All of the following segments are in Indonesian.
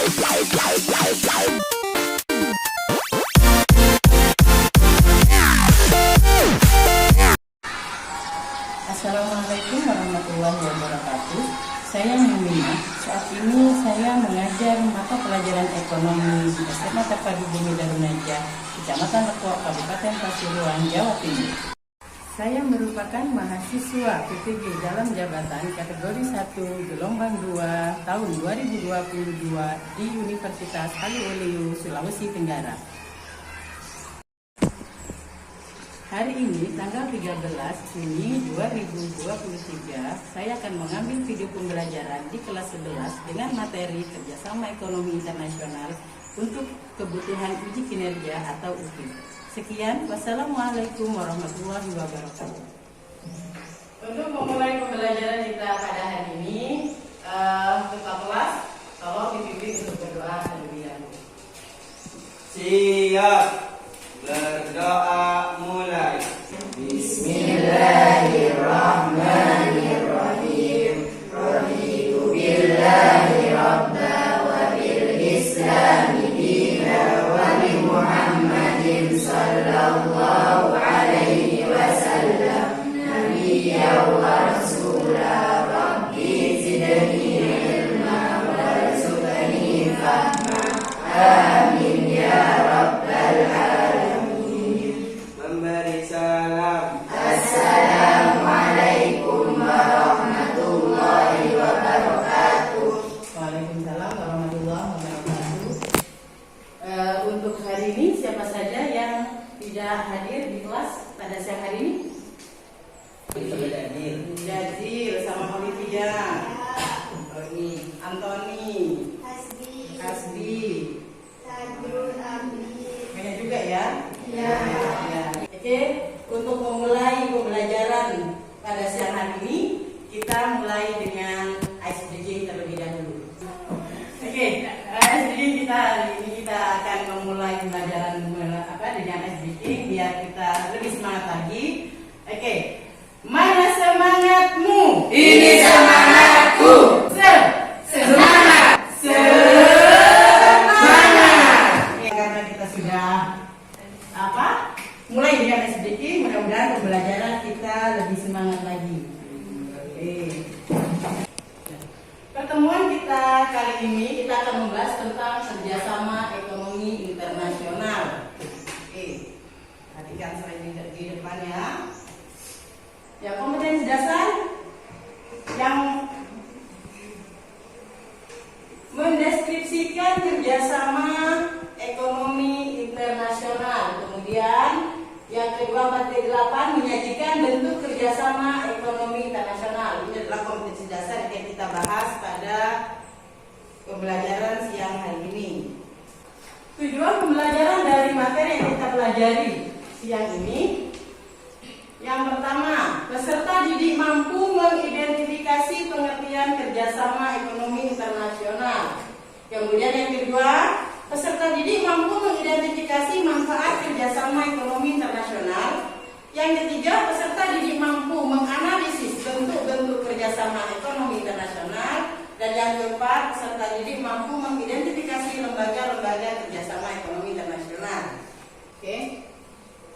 Assalamualaikum warahmatullahi wabarakatuh. Saya Mimina. Saat ini saya mengajar mata pelajaran ekonomi di SMA Terpadu Bumi Darunajah, Kecamatan Lekok, Kabupaten Pasuruan, Jawa Timur. Saya merupakan mahasiswa PPG dalam jabatan kategori 1 gelombang 2 tahun 2022 di Universitas Haluoleo, Sulawesi Tenggara. Hari ini, tanggal 13 Juni 2023, saya akan mengambil video pembelajaran di kelas 11 dengan materi Kerjasama Ekonomi Internasional untuk kebutuhan uji kinerja atau UKI. Sekian, wassalamualaikum warahmatullahi wabarakatuh. Untuk memulai pembelajaran kita pada hari ini, ketua kelas, tolong dipimpin untuk berdoa terlebih dahulu. Siap. Berdoa mulai. Bismillahirrahmanirrahim. Raditu billahi rabba wa bil islami dina wa bi Muhammadin sallallahu alaihi wasallam nabiyya wa rasulah. Rabbi zidni ilma warzuqni fahma. Amin ya rabbal alamin. Memberi salam. Assalamualaikum warahmatullahi wabarakatuh. Waalaikumsalam warahmatullahi wabarakatuh. Untuk hari ini siapa saja yang tidak hadir di kelas pada siang hari ini? Jazir sama Olivia, Antoni, Hasbi, banyak juga ya. Ya. Oke, untuk memulai pembelajaran pada siang hari ini, kita mulai dengan ice breaking terlebih dahulu. Oke, ice breaking kita hari ini kita akan memulai pembelajaran dengan ice breaking biar kita lebih semangat lagi. Oke, mana semangatmu? Ini semangatku. Semangat. Karena kita sudah mulai dengan SBK, mudah-mudahan pembelajaran kita lebih semangat lagi. Oke. Pertemuan kita kali ini kita akan membahas tentang kerjasama ekonomi internasional. Oke. Perhatikan slide di depannya. Ya, kompetensi dasar yang mendeskripsikan kerjasama ekonomi internasional. Kemudian yang kedua, materi 8 menyajikan bentuk kerjasama ekonomi internasional. Ini adalah kompetensi dasar yang kita bahas pada pembelajaran siang hari ini. Tujuan pembelajaran dari materi yang kita pelajari siang ini, yang pertama, peserta didik mampu mengidentifikasi pengertian kerjasama ekonomi internasional. Kemudian yang kedua, peserta didik mampu mengidentifikasi manfaat kerjasama ekonomi internasional. Yang ketiga, peserta didik mampu menganalisis bentuk-bentuk kerjasama ekonomi internasional. Dan yang keempat, peserta didik mampu mengidentifikasi lembaga-lembaga kerjasama ekonomi internasional. Oke.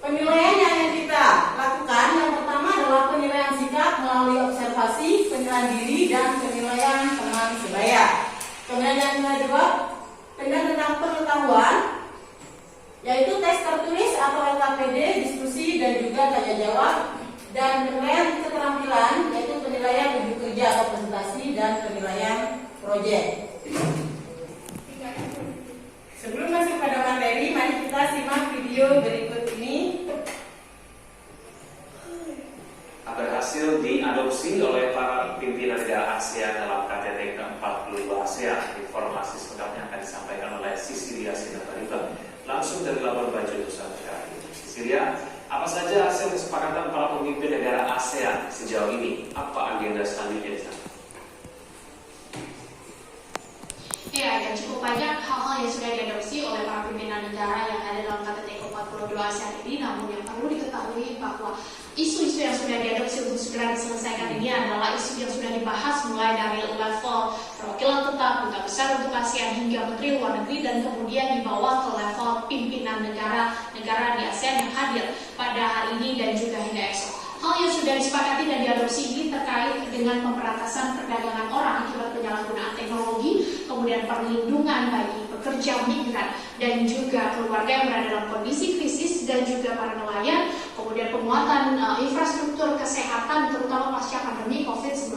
Penilaian yang kita lakukan, yang pertama adalah penilaian sikap melalui observasi, penilaian diri, dan penilaian teman sebaya. Kemudian yang kedua, tentang pengetahuan, yaitu tes tertulis atau LKPD, diskusi dan juga tanya jawab. Dan penilaian keterampilan, yaitu penilaian wujud kerja atau presentasi dan penilaian proyek. Sebelum masuk pada materi, mari kita simak video berikut ini. Berhasil diadopsi oleh para pimpinan negara ASEAN dalam KTT ke-42 ASEAN. Informasi selengkapnya akan disampaikan oleh Sisilia Sinubanipeng langsung dari Labuan Bajo, Nusa Tenggara. Sisilia, apa saja hasil kesepakatan para pemimpin negara ASEAN sejauh ini? Apa agenda selanjutnya di sana? Ya, dan cukup banyak hal-hal yang sudah diadopsi oleh para pimpinan negara yang ada dalam KTT ke-42 ASEAN ini. Namun yang perlu diketahui bahwa isu-isu yang sudah diadopsi untuk segera diselesaikan ini adalah isu yang sudah dibahas mulai dari level perwakilan tetap, duta besar Besar untuk ASEAN hingga Menteri Luar Negeri dan kemudian dibawa ke level pimpinan negara-negara di ASEAN yang hadir pada hari ini dan juga hingga esok. Hal yang sudah disepakati dan diadopsi ini terkait dengan pemberantasan perdagangan orang akibat penyalahgunaan teknologi, kemudian perlindungan bagi pekerja migran dan juga keluarga yang berada dalam kondisi krisis dan juga para nelayan, kemudian penguatan infrastruktur kesehatan terutama pasca pandemi COVID-19,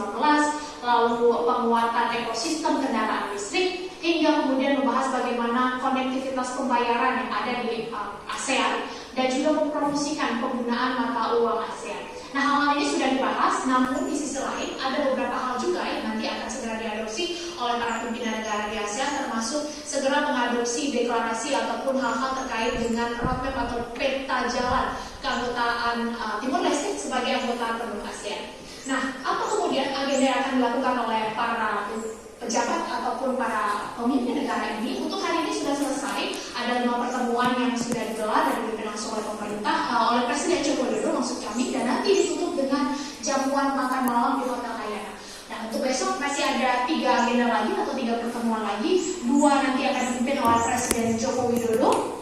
lalu penguatan ekosistem kendaraan listrik, hingga kemudian membahas bagaimana konektivitas pembayaran yang ada di ASEAN dan juga mempromosikan penggunaan mata uang ASEAN. Nah, hal-hal ini sudah dibahas, namun di sisi lain ada beberapa hal juga yang nanti akan segera diadopsi oleh para pimpinan negara di ASEAN, termasuk segera mengadopsi deklarasi ataupun hal-hal terkait dengan roadmap atau peta jalan keanggotaan Timor Leste sebagai anggota penuh ASEAN. Nah, apa kemudian agenda yang akan dilakukan oleh para pejabat ataupun para pemimpin negara ini? Untuk hari ini sudah selesai, ada 5 pertemuan yang sudah digelar dan dipimpin langsung oleh pemerintah, oleh Presiden Joko Widodo maksud kami, dan nanti ditutup dengan jamuan makan malam di Hotel Hayana. Nah, untuk besok masih ada 3 agenda lagi atau 3 pertemuan lagi. 2 nanti akan dipimpin oleh Presiden Joko Widodo,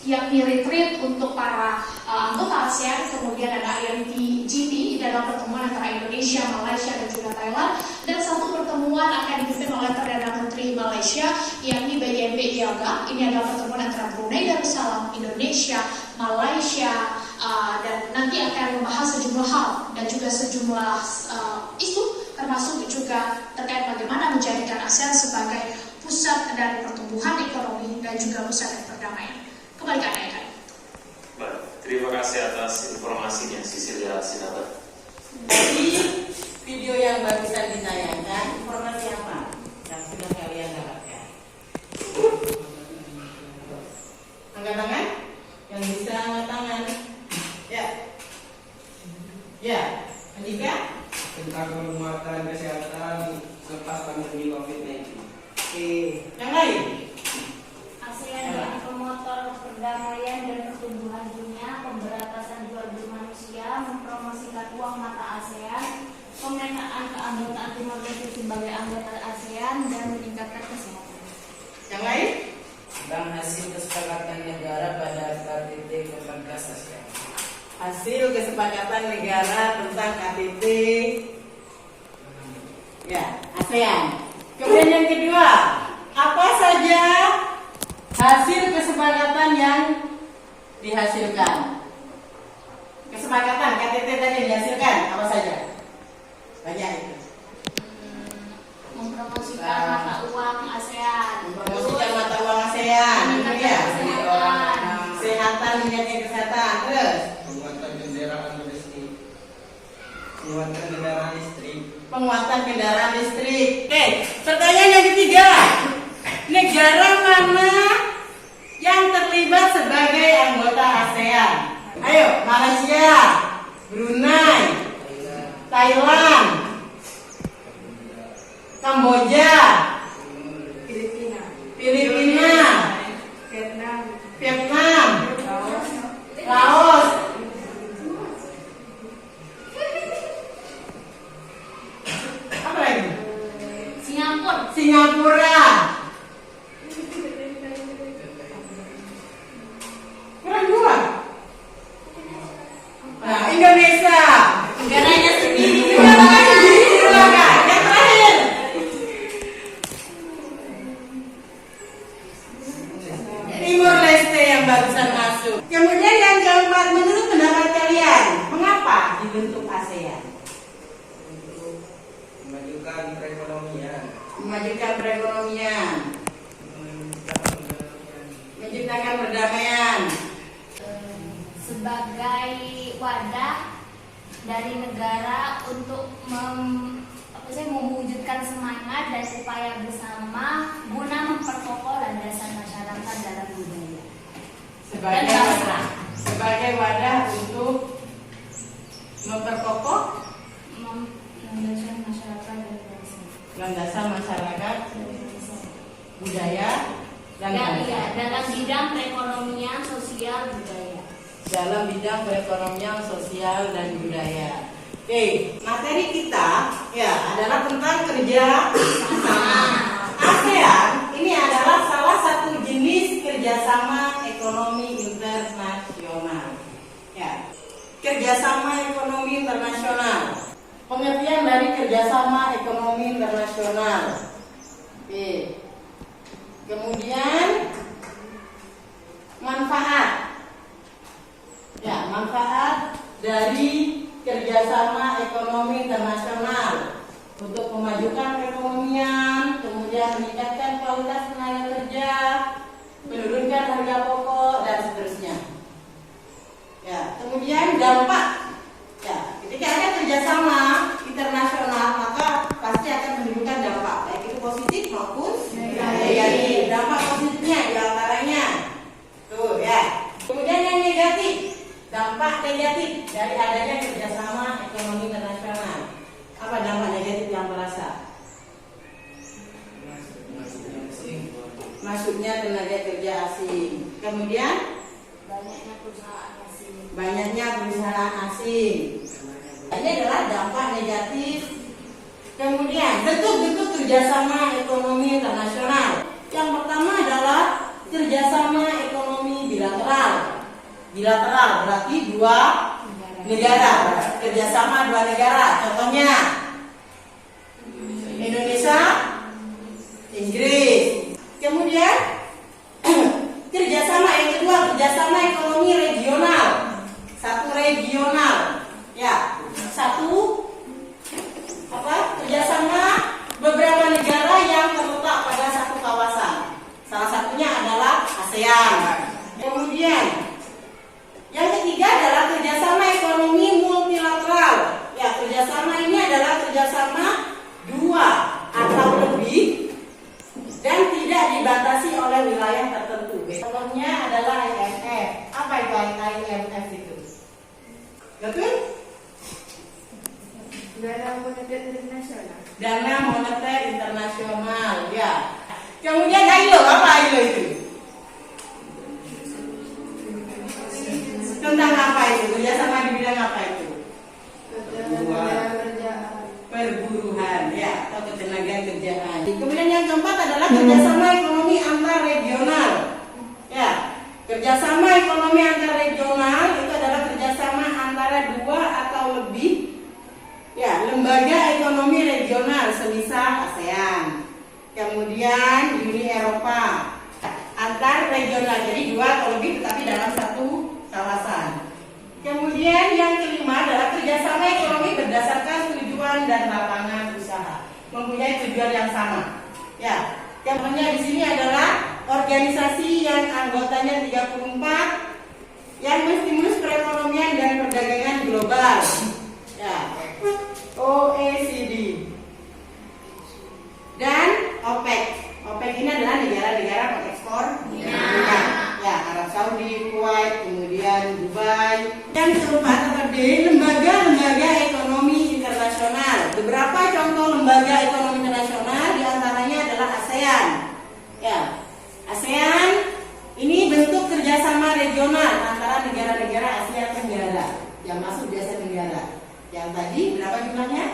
yakni retreat untuk para anggota ASEAN, kemudian ada IMT-GT dalam pertemuan antara Indonesia, Malaysia, dan juga Thailand, dan 1 pertemuan akan dipimpin oleh Perdana Menteri Malaysia, yakni BNP Iaga. Ini adalah pertemuan antara Brunei Darussalam, Indonesia, Malaysia, dan nanti akan membahas sejumlah hal dan juga sejumlah isu, termasuk juga terkait bagaimana menjadikan ASEAN sebagai pusat dari pertumbuhan ekonomi dan juga pusat dari perdamaian. Kembali ke Anda. Baik, terima kasih atas informasinya Cecilia Sinaga. Jadi video yang barusan ditayangkan, informasi apa yang sudah kalian dapatkan? Angkat tangan? Yang bisa angkat tangan? Ya. Ya. Andika? Tentang penguatan kesehatan lepas pandemi COVID-19. Oke. Yang lain? ASEAN menjadi pemotor perdamaian dan pertumbuhan dunia, pemberantasan jual beli manusia, mempromosikan uang mata ASEAN, pemetaan keanggotaan Timor Leste sebagai anggota ASEAN, dan meningkatkan kesehatan. Yang lain? Tentang hasil kesepakatan negara pada KTT ke-14 ASEAN. Hasil kesepakatan negara tentang KTT ya, ASEAN. Kemudian yang kedua, apa saja hasil kesepakatan yang dihasilkan? Kesepakatan KTT tadi yang dihasilkan apa saja? Banyak itu. Mempromosikan mata uang ASEAN, Mempromosikan mata uang ASEAN, meningkatkan kesehatan, kesehatan, menjaga kesehatan, terus Penguatan kendaraan listrik. Penguatan kendaraan listrik. penguatan kendaraan listrik. Oke, pertanyaan yang ketiga, negara mana yang terlibat sebagai anggota ASEAN? Ayo, Malaysia, Brunei, Thailand, Kamboja, Filipina, Vietnam, Laos, apa lagi? Singapura. Kurang 2. Nah, Indonesia. Negaranya sendiri. Negaranya sendiri. Silakan. Yang terakhir. Timor Leste yang barusan masuk. Kemudian yang keempat, menurut pendapat kalian, mengapa dibentuk ASEAN? Memajukan perekonomian. Memajukan perekonomian, menciptakan perdamaian, sebagai wadah dari negara untuk mewujudkan semangat dan upaya bersama guna memperkokoh landasan masyarakat dalam budaya dan bangsa. sebagai wadah untuk memperkokoh Landasan masyarakat dan bangsa. landasan masyarakat, budaya, dan bangsa. Dalam bidang perekonomian, sosial, budaya. Dalam bidang perekonomian, sosial, dan budaya. Oke, materi kita ya adalah tentang kerja sama ASEAN internasional. Oke. Kemudian manfaat. Ya, manfaat dari kerjasama ekonomi internasional untuk memajukan perekonomian, kemudian meningkatkan kualitas tenaga kerja, menurunkan harga pokok dan seterusnya. Ya, kemudian dampak. Ya, ketika ada kerjasama internasional maka pasti akan menimbulkan dampak, baik itu positif maupun negatif. Dampak positifnya diantaranya tuh ya. Kemudian yang negatif, dampak negatif dari adanya kerjasama ekonomi internasional. Apa dampak negatif yang terasa? Masuknya tenaga kerja asing. Kemudian Banyaknya perusahaan asing. banyaknya perusahaan asing. Ini adalah dampak negatif. Kemudian bentuk-bentuk kerjasama ekonomi internasional. Yang pertama adalah kerjasama ekonomi bilateral. Bilateral berarti dua negara, kerjasama dua negara. Contohnya Indonesia, Inggris. Kemudian kerjasama yang kedua, kerjasama ekonomi regional. Satu regional, ya. Satu kerjasama beberapa negara yang terletak pada satu kawasan. Salah satunya adalah ASEAN. Kemudian yang ketiga adalah kerjasama ekonomi multilateral. Ya, kerjasama ini adalah kerjasama dua atau lebih dan tidak dibatasi oleh wilayah tertentu. Contohnya adalah IMF. Apa itu IMF itu? Betul? Dana Moneter Internasional. Dana Moneter Internasional, ya. Kemudian ILO, apa ILO itu? Tentang apa itu? Kerjasama di bidang apa itu? Perburuhan, ya, atau ketenaga kerjaan. Kemudian yang keempat adalah kerjasama ekonomi antar regional. Ya, kerjasama ekonomi antar regional itu adalah kerjasama antara dua atau lebih lembaga ekonomi regional semisal ASEAN. Kemudian Uni Eropa, antar regional, jadi dua atau lebih tetapi dalam satu kawasan. Kemudian yang kelima adalah kerjasama ekonomi berdasarkan tujuan dan lapangan usaha, mempunyai tujuan yang sama. Ya, contohnya di sini adalah organisasi yang anggotanya 34 yang menstimulus perekonomian dan perdagangan global. Ya, OECD dan OPEC. OPEC ini adalah negara-negara pengekspor minyak. Ya, Arab Saudi, Kuwait, kemudian Dubai. Yang keempat adalah lembaga-lembaga ekonomi internasional. Beberapa contoh lembaga ekonomi internasional diantaranya adalah ASEAN. Ya, ASEAN ini bentuk kerjasama regional antara negara-negara Asia Tenggara yang masuk di Asia Tenggara. Yang tadi berapa jumlahnya?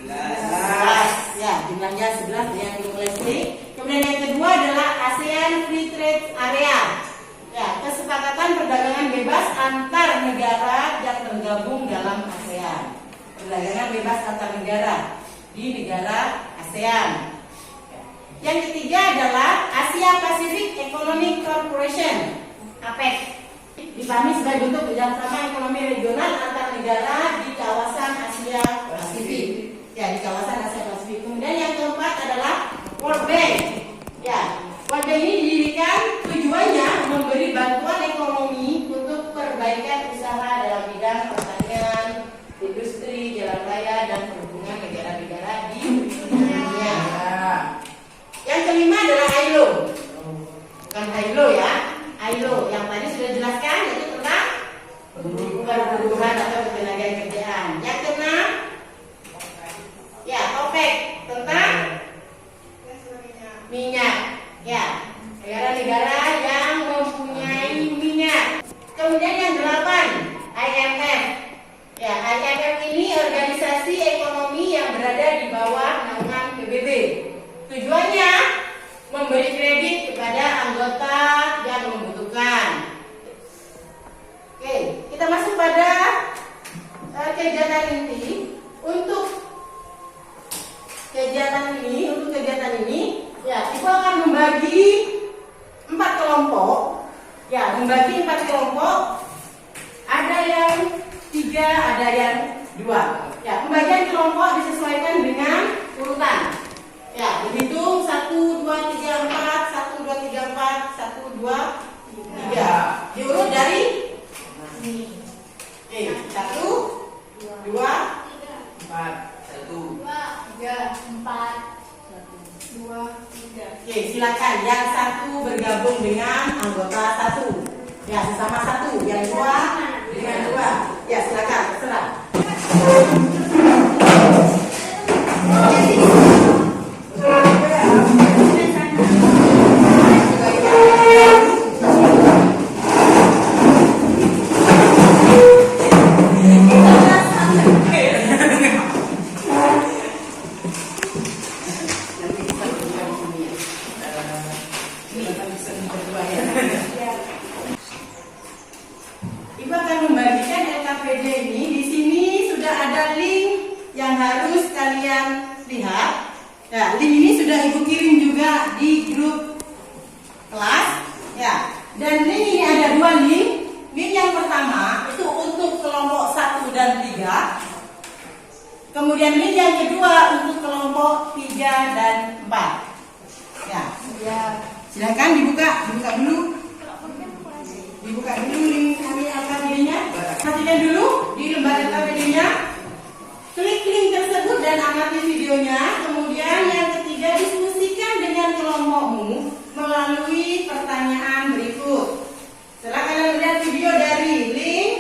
11. Ya, jumlahnya 11 yang dimulai C. Kemudian yang kedua adalah ASEAN Free Trade Area. Ya, kesepakatan perdagangan bebas antar negara yang tergabung dalam ASEAN. Perdagangan bebas antar negara di negara ASEAN. Yang ketiga adalah Asia Pacific Economic Corporation, APEC. Dipahami sebagai bentuk kerjasama ekonomi regional antar negara di kawasan Asia Pasifik. Ya, di kawasan Asia Pasifik. Kemudian yang keempat adalah World Bank. Ya, World Bank ini didirikan tujuannya memberi bantuan ekonomi untuk perbaikan usaha dalam bidang pertanian, industri, jalan raya, dan perhubungan negara-negara di dunia. Yang kelima adalah ILO. Bukan ILO ya, ILO yang tadi sudah jelaskan itu tentang perburuhan atau ketenaga kerjaan. Yang keenam, ya OPEC tentang minyak. Ya, negara-negara yang mempunyai minyak. Kemudian yang delapan, IMF. Ya, IMF ini organisasi ekonomi yang berada di bawah naungan PBB. Tujuannya memberi kredit kepada anggota yang membutuhkan. Oke, kita masuk pada kegiatan inti. Untuk untuk kegiatan ini, ya, Ibu akan membagi 4 kelompok. Ya, membagi 4 kelompok. Ada yang 3, ada yang 2. Ya, pembagian kelompok disesuaikan dengan urutan. Ya, berhitung 1, 2, 3, 4, 1, 2, 3, 4, 1, 2, 3. Diurut dari 1, 2, 4, 1. 3, 4, 2, 3. Oke, silakan. Yang 1 bergabung dengan anggota 1. Ya, sesama 1. Yang 2 dengan 2. Ya, silakan. Terserah. Ibu akan membagikan LKPD ini. Di sini sudah ada link yang harus kalian lihat. Ya, link ini sudah Ibu kirim juga di grup kelas. Ya, dan link ini ada 2 link. Link yang pertama itu untuk kelompok 1 dan 3. Kemudian link yang kedua untuk kelompok 3 dan 4. Ya, silakan dibuka dulu. Dibuka dulu link kami LKPD-nya. Perhatikan dulu di lembar LKPD-nya. Klik link tersebut dan amati videonya. Kemudian yang ketiga, diskusikan dengan kelompokmu melalui pertanyaan berikut. Setelah kalian melihat video dari link,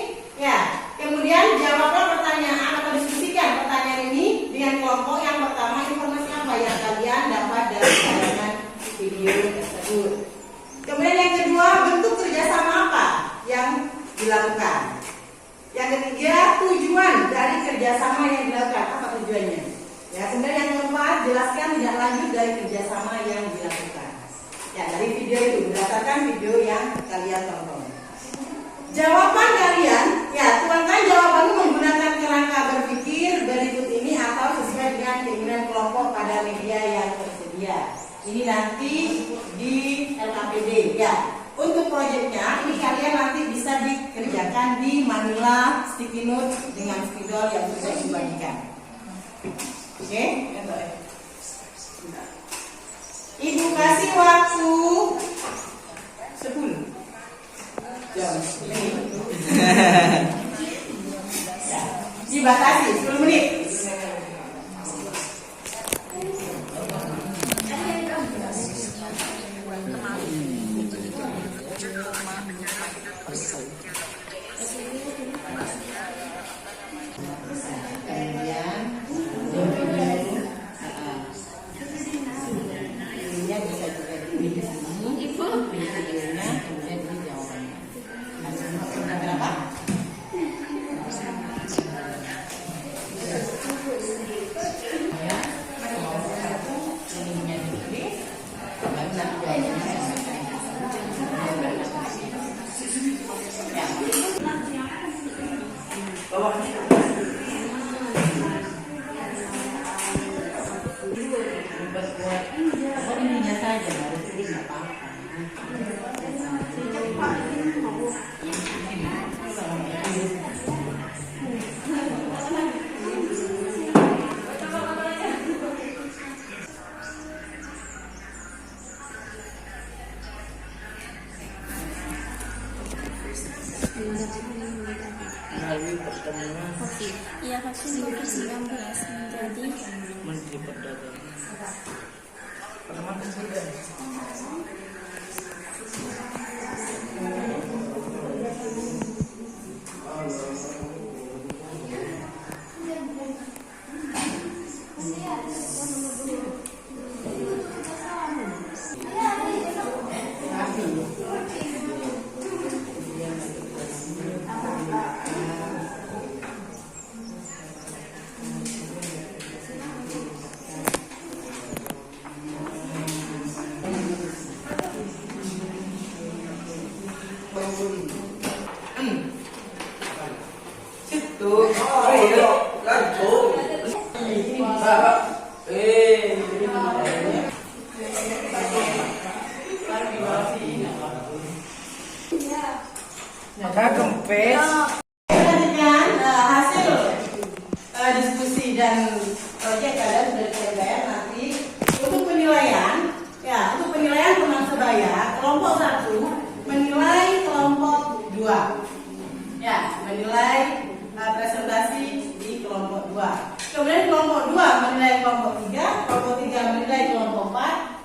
ya, kemudian jawablah pertanyaan atau diskusikan pertanyaan ini dengan kelompok. Yang pertama, informasi apa yang kalian dapat dari tayangan video tersebut. Kemudian yang kedua, bentuk kerjasama apa yang dilakukan. Yang ketiga, tujuan dari kerjasama yang dilakukan. Apa tujuannya? Ya, kemudian yang keempat, jelaskan tidak lanjut dari kerjasama yang dilakukan. Ya, dari video itu, berdasarkan video yang kalian tonton. Jawaban kalian, ya, tuangkan jawabanmu menggunakan kerangka berpikir berikut ini atau sesuai dengan keinginan kelompok pada media yang tersedia. Ini nanti di LKPD, ya. Untuk proyeknya, ini kalian nanti bisa dikerjakan di Manila sticky note dengan spidol yang sudah dibagikan. Oke? Ibu kasih waktu 10 jam. Ya, dibatasi 10 menit. Melalui pertemuan Ia Hashim 2019 menjadi Menteri Perdagangan. Pertemuan presiden.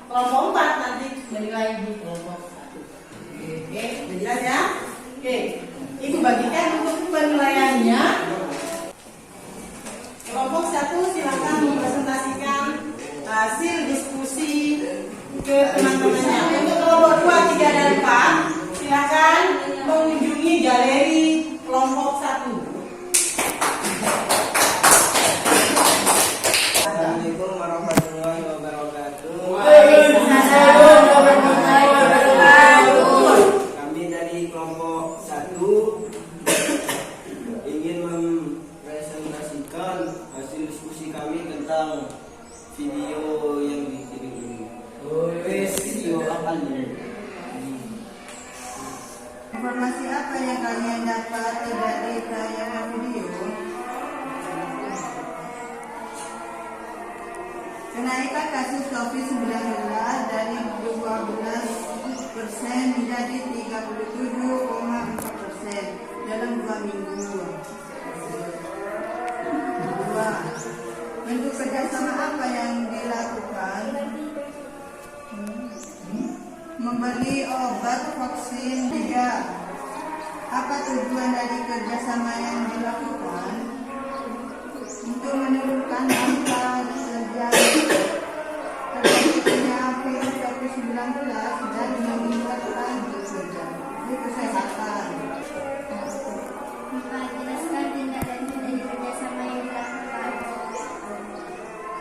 kelompok 4 nanti menilai di kelompok 1. Oke, udah jelas ya? Oke, Ibu bagikan untuk penilaiannya. Kelompok 1 silakan mempresentasikan hasil diskusi ke teman-temannya. Untuk kelompok 2, 3, dan 4 silakan mengunjungi galeri kelompok 1. Assalamualaikum warahmatullahi wabarakatuh. Waalaikumsalam warahmatullahi wabarakatuh. Kami dari kelompok 1 ingin mempresentasikan hasil diskusi kami tentang video yang dikirim ini. Video apa ini? Informasi apa yang kalian dapat dari tayangan video? Kenaikan kasus COVID-19 dari 12% menjadi 37,4% dalam 2 minggu. 2. Bentuk kerjasama apa yang dilakukan? Membeli obat vaksin. 3. Apa tujuan dari kerjasama yang dilakukan? Untuk menurunkan angka terjadinya virus COVID-19 dan meningkatkan kesehatan. 4. Jelaskan tindak lanjut dari kerjasama yang dilakukan.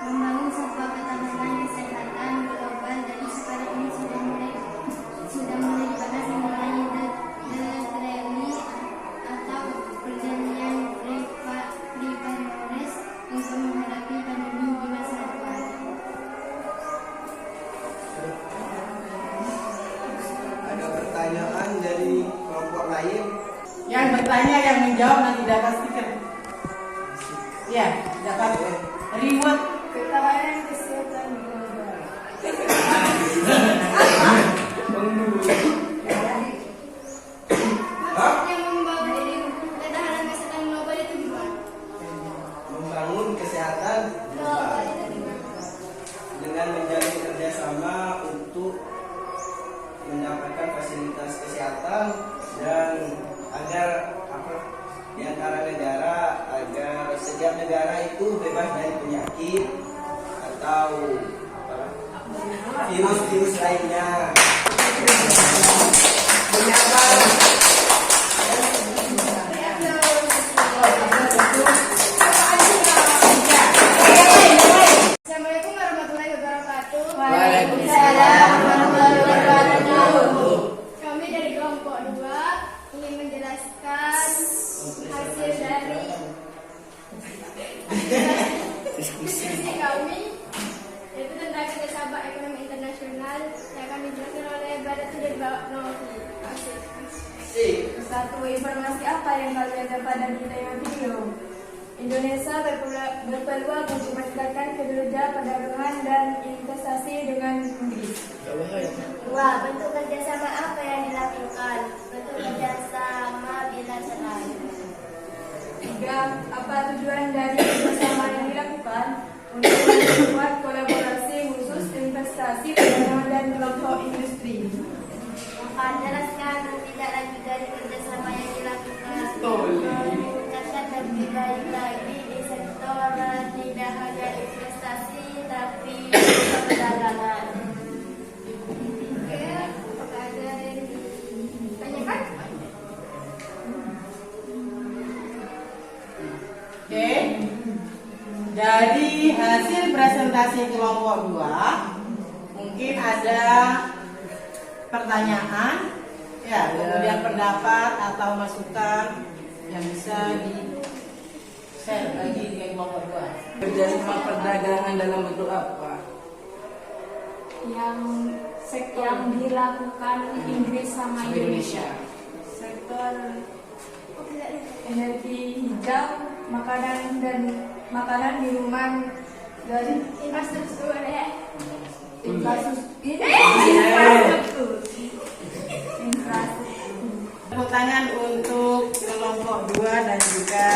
Membangun sebuah ketahanan kesehatan global dan sekarang ini sudah mulai dibahas mengenai DRI atau perjanjian Preparedness untuk menghadapi pandemi di masa depan. Ada pertanyaan dari kelompok lain? Yang bertanya yang menjawab nanti dapat stiker. Ya, dapat reward. Ketahanan kesehatan global. Maksudnya membangun ketahanan kesehatan global itu gimana? Membangun kesehatan global dengan menjalin kerjasama untuk mendapatkan fasilitas kesehatan dan agar di antara negara, agar setiap negara itu bebas dari penyakit atau virus-virus lainnya. Assalamualaikum warahmatullahi wabarakatuh. Waalaikumsalam warahmatullahi wabarakatuh. Kami dari kelompok 2 ingin menjelaskan hasil dari diskusi kami, yaitu tentang kerjasama ekonomi internasional yang kami jelaskan oleh Badan Studi Teknologi. Satu, informasi apa yang kalian dapat dari tayangan video? Indonesia berpeluang untuk meningkatkan kinerja perdagangan dan investasi dengan Inggris. 2. Bentuk kerjasama apa yang dilakukan? Bentuk kerjasama bilateral. 3. Apa tujuan dari kerjasama yang dilakukan? Untuk membuat kolaborasi khusus investasi perdagangan dan kelompok industri. 4. Jelaskan tindak lanjut dari kerjasama yang dilakukan. Meningkatkan lebih baik lagi di sektor tidak hanya investasi tapi juga perdagangan. Oke, apakah ada yang ditanyakan? Oke. Dari hasil presentasi kelompok 2 mungkin ada pertanyaan, ya, kemudian pendapat atau masukan yang bisa di share lagi di kelompok 2. Kerjasama perdagangan dalam bentuk apa? Yang dilakukan Inggris sama Indonesia. Sektor energi hijau, makanan minuman dari Infrastruktur ya. infrastruktur. Tepuk tangan untuk kelompok 2 dan juga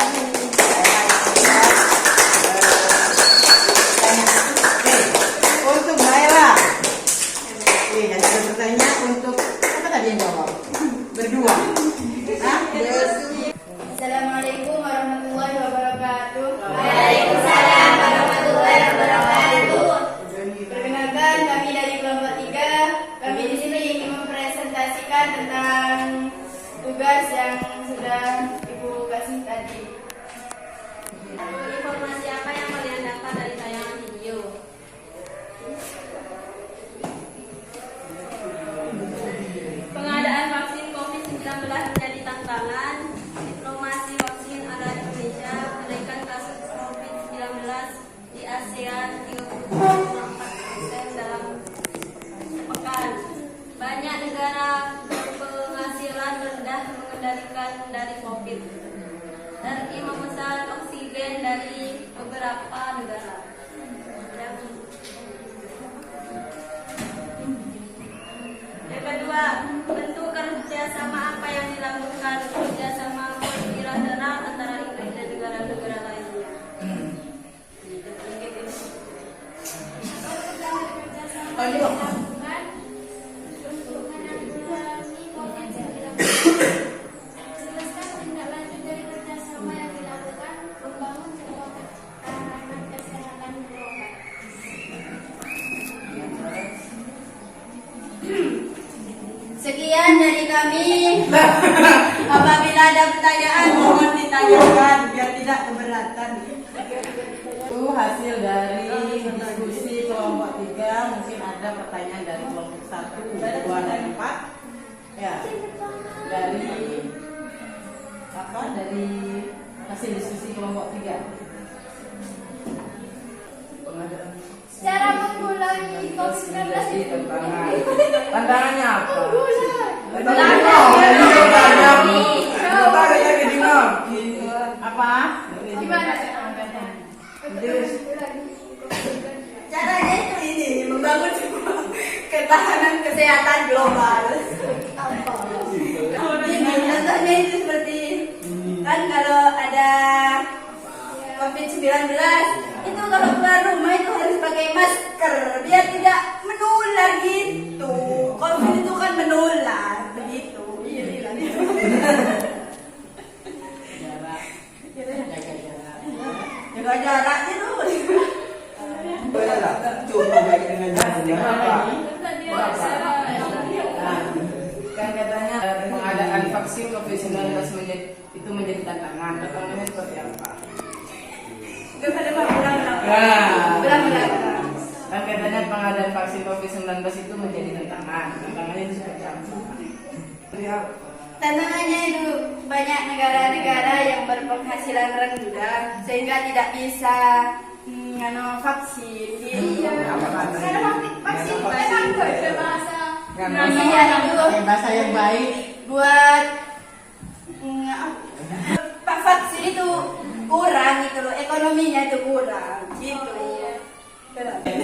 Oke, untuk Naila. tugas yang sudah Ibu kasih tadi. Informasi apa yang kalian dapat dari tayangan video? Pengadaan vaksin COVID-19 menjadi tantangan. Diplomasi vaksin ala Indonesia menaikkan kasus COVID-19 di ASEAN 30,4% dalam sepekan. Banyak negara berpenghasilan rendah mengendalikan dari COVID. RI memesan oksigen dari beberapa negara. Yang kedua, bentuk kerjasama apa yang dilakukan? Kerjasama multilateral antara Inggris dan negara-negara lainnya. Sekian dari kami. Apabila ada pertanyaan mohon ditanyakan biar tidak keberatan. Itu hasil dari diskusi kelompok 3. Mungkin ada pertanyaan dari kelompok 1, 2, dan 4. Ya, dari hasil diskusi kelompok 3. Cara mengulangi COVID-19 itu Tantangannya apa? Apa? gimana? Caranya itu ini membangun sebuah ketahanan kesehatan global. Ini contohnya itu seperti kan kalau ada COVID-19 itu kalau keluar rumah itu harus pakai masker biar tidak menular gitu. COVID itu kan menular begitu. Jaga jarak terus. Coba baik dengan jalannya apa? Kan katanya pengadaan vaksin COVID-19 menjadi tantangan. Tantangannya seperti apa? Kan katanya pengadaan vaksin COVID-19 itu menjadi tantangan. Tantangannya itu seperti apa? Tantangannya itu banyak negara-negara yang berpenghasilan rendah sehingga tidak bisa vaksin. Vaksin memang berbahasa Iya itu Bahasa yang baik. buat vaksin itu kurang gitu loh, ekonominya itu kurang gitu.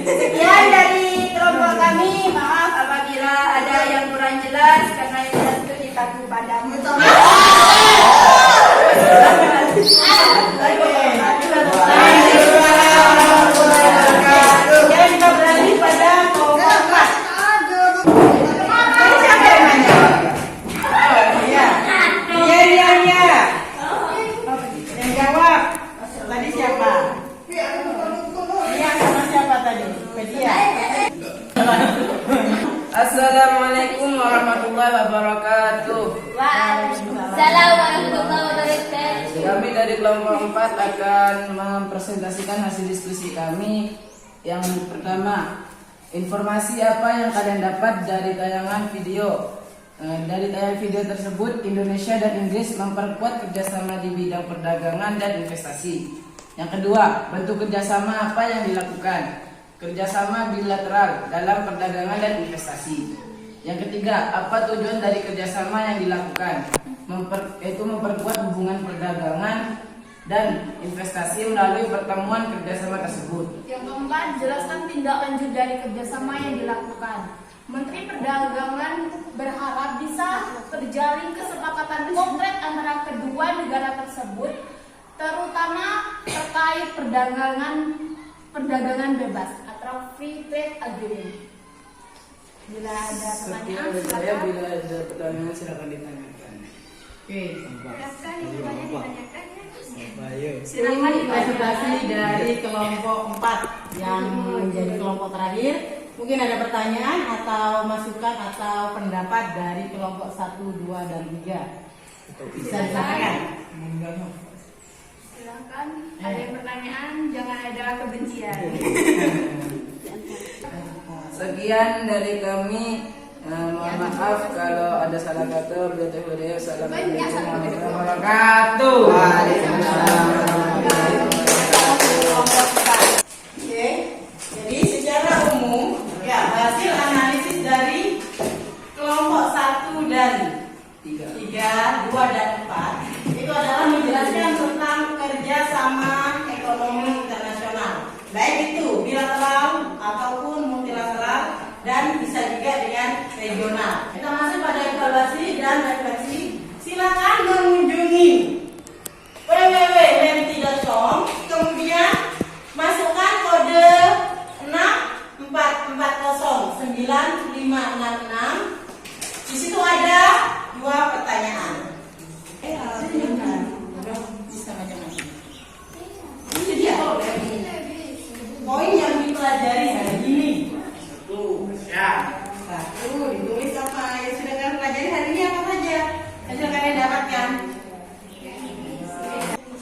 Sekian dari kelompok kami, maaf apabila ada yang kurang jelas karena yang jelas itu ditandu padamu. Sekarang kita beralih pada kelompok 4. Siapa yang nanya? Iya. Yang jawab. Tadi siapa? Iya sama siapa tadi? Pedia. Assalamualaikum warahmatullahi wabarakatuh. Waalaikumsalam warahmatullahi wabarakatuh. Kami dari kelompok 4 akan mempresentasikan hasil diskusi kami. Yang pertama, informasi apa yang kalian dapat dari tayangan video? Dari tayangan video tersebut, Indonesia dan Inggris memperkuat kerjasama di bidang perdagangan dan investasi. Yang kedua, bentuk kerjasama apa yang dilakukan? Kerjasama bilateral dalam perdagangan dan investasi. Yang ketiga, apa tujuan dari kerjasama yang dilakukan? Yaitu memperkuat hubungan perdagangan dan investasi melalui pertemuan kerjasama tersebut. Yang keempat, jelaskan tindak lanjut dari kerjasama yang dilakukan. Menteri Perdagangan berharap bisa terjalin kesepakatan konkret antara kedua negara tersebut, terutama terkait perdagangan bebas atau free trade agreement. Bila ada pertanyaan, silakan. Bila ada pertanyaan, silakan ditanyakan. Oke. Ini presentasi dari kelompok 4 yang menjadi kelompok terakhir. Mungkin ada pertanyaan atau masukan atau pendapat dari kelompok 1, 2, dan 3. Bisa disampaikan. Silakan. Ada yang pertanyaan, jangan ada kebencian. Sekian dari kami. Mohon maaf kalau ada salah kata. Assalamualaikum warahmatullahi wabarakatuh. Oke, jadi secara umum, ya hasil analisis dari kelompok 1 dan 3, 2 dan 4 itu adalah menjelaskan tentang kerjasama ekonomi internasional, baik itu bilateral ataupun multilateral dan bisa juga dengan regional. Kita masuk pada evaluasi dan refleksi. Silakan mengunjungi www.lemti.com, kemudian masukkan kode 6440956. Di situ ada 2 pertanyaan. Bisa macam-macam. Ini dia poin yang dipelajari hari ini. Satu, ditulis apa yang sudah kalian pelajari hari ini apa saja yang sudah kalian dapatkan.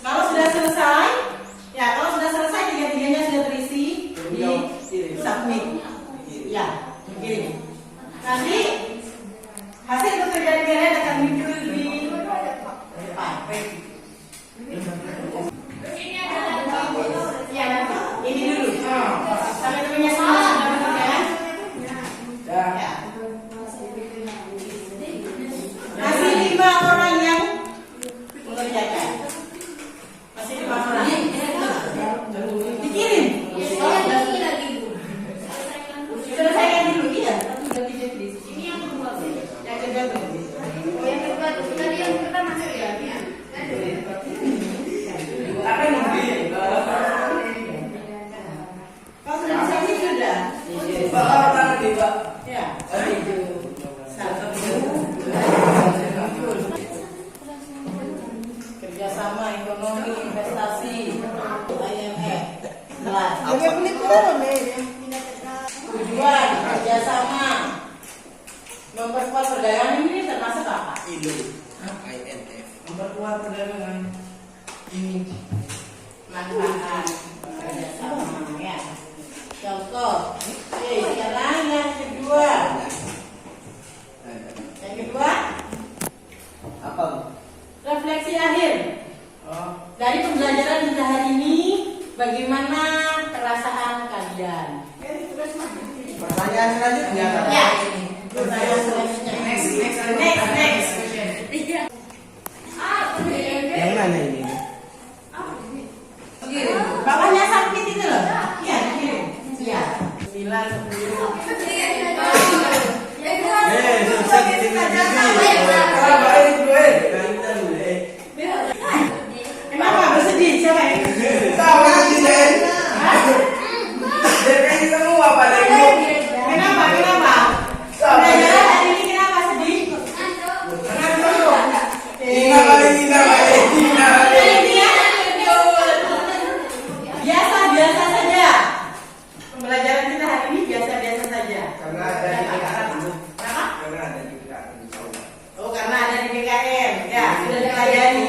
Kalau sudah selesai, ya kalau sudah selesai 3-3-nya sudah terisi di submit. Ya, begini. Nanti hasil pekerjaan kalian akan muncul di depan. Ini adalah Ya, ini dulu. Sampai temennya semua sudah bekerja. Ya. Masih 5 orang yang mengerjakan. Masih 5 orang. Dikirim. Selesaikan dulu, iya. ini yang kedua. Yang kedua tuh. Yang kedua tuh, tadi yang pertama ya. Apa yang lebih? Kalau sudah disini sudah. Ya. Kerjasama ekonomi investasi IMF. Tujuan kerjasama memperkuat perdagangan ini termasuk apa? Memperkuat perdagangan ini manfaat kerjasama ya. Contoh, sekarang yang kedua. Yang kedua, Apa? refleksi akhir. Dari pembelajaran kita hari ini, bagaimana perasaan kalian? Pertanyaan selanjutnya. Ya, pertanyaan selanjutnya. Next. Yang mana ini? Bapaknya sakit itu loh. Iya, kirim. Iya. 9, 10. Susah gitu. Kenapa bersedih? Siapa yang Tahu nanti deh. DPI semua pada ibu. Kenapa? Pembelajaran hari ini kenapa sedih? Biasa saja. Pembelajaran kita hari ini biasa saja. Karena ada di PKN. Kenapa? Karena ada di PKN. Oh, karena ada di PKN. Ya, sudah dipelajari.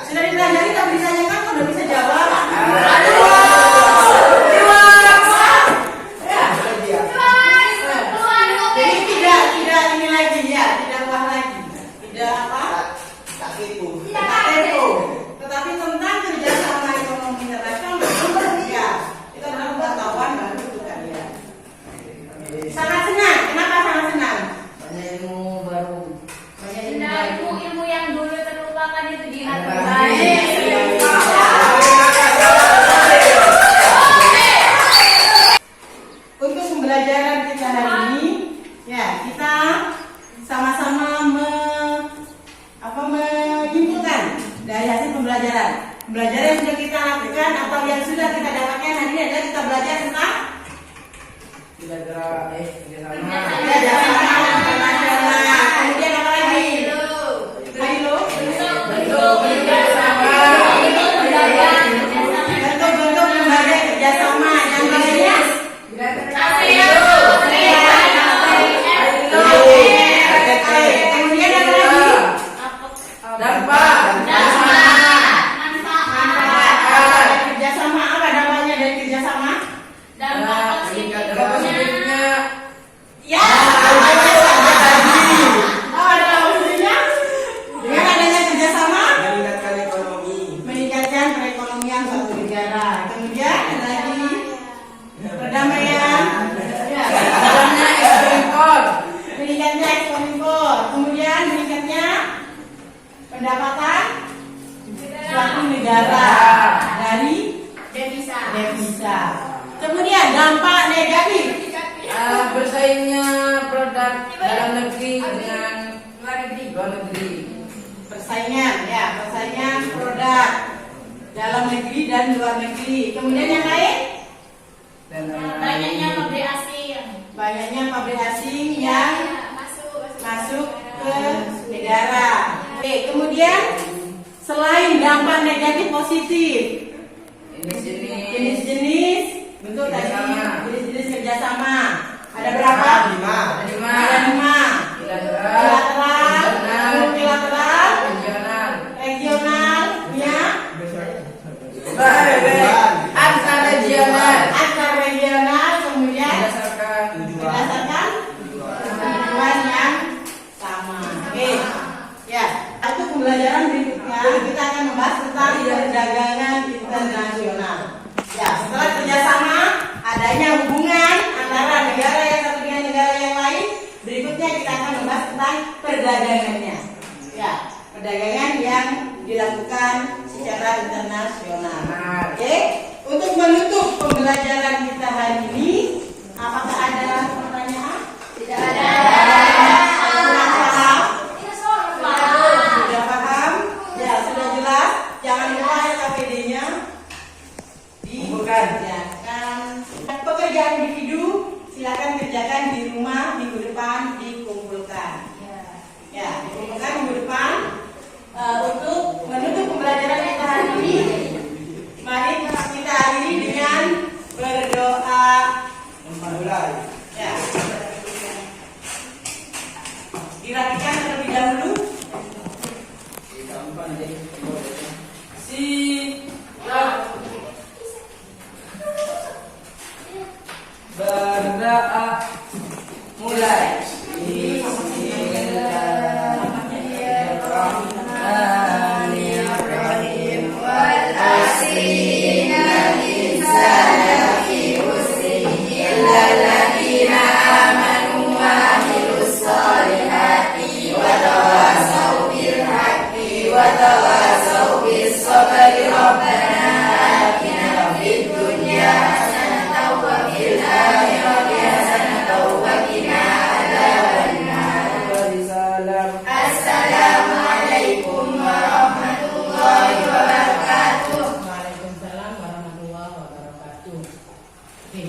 Sudah dipelajari tapi ditanyakan kok udah bisa jawab. Jadi tidak ini lagi ya, tidak wah lagi. Tidak apa? Tak itu. Tetapi tentang kerjasama ekonomi internasional, ya, itu adalah pengetahuan baru untuk kalian. Sangat senang. Kenapa sangat senang? Banyak ilmu baru. Banyak Nah, ilmu yang dulu terlupakan itu diingat Baik. kembali. Untuk pembelajaran kita hari ini, ya kita sama-sama menyimpulkan dari hasil pembelajaran. Pembelajaran yang sudah kita lakukan atau yang sudah kita dapatkan hari ini adalah kita belajar tentang kerjasama internasional. Kemudian apa lagi? Bentuk-bentuk lembaga kerjasama yang lainnya. Kemudian apa lagi? bersaingnya produk dalam negeri dengan luar negeri. Persaingan, ya, persaingan produk dalam negeri dan luar negeri. Kemudian yang lain, Dan Banyaknya pabrik asing. banyaknya pabrik asing yang masuk ke negara. Oke, kemudian selain dampak negatif positif, jenis-jenis bentuk tadi, jenis-jenis kerjasama. Ada berapa? 5. Ada 5. Bilateral, multilateral, regional, ya, antar regional antar regional, kemudian berdasarkan berdasarkan tujuan yang sama. Oke, ya. Untuk pembelajaran berikutnya kita akan membahas tentang perdagangan internasional. Ya, setelah kerjasama, adanya hubungan antara negara yang satu dengan negara yang lain, berikutnya kita akan membahas tentang perdagangannya. Ya, perdagangan yang dilakukan secara internasional. Oke, untuk menutup pembelajaran kita hari ini, apakah ada pertanyaan? Tidak ada. Sudah paham? Sudah paham? Ya, sudah jelas. Jangan lupa ya KPD-nya dikerjakan. Pekerjaan individu silakan kerjakan di rumah, minggu depan dikumpulkan. Ya, dikumpulkan minggu depan. Untuk menutup pembelajaran kita hari ini, mari kita akhiri dengan berdoa. Mulai. Ya, dirapikan terlebih dahulu. berdoa mulai. Waalaikumsalam warahmatullahi wabarakatuh. Oke.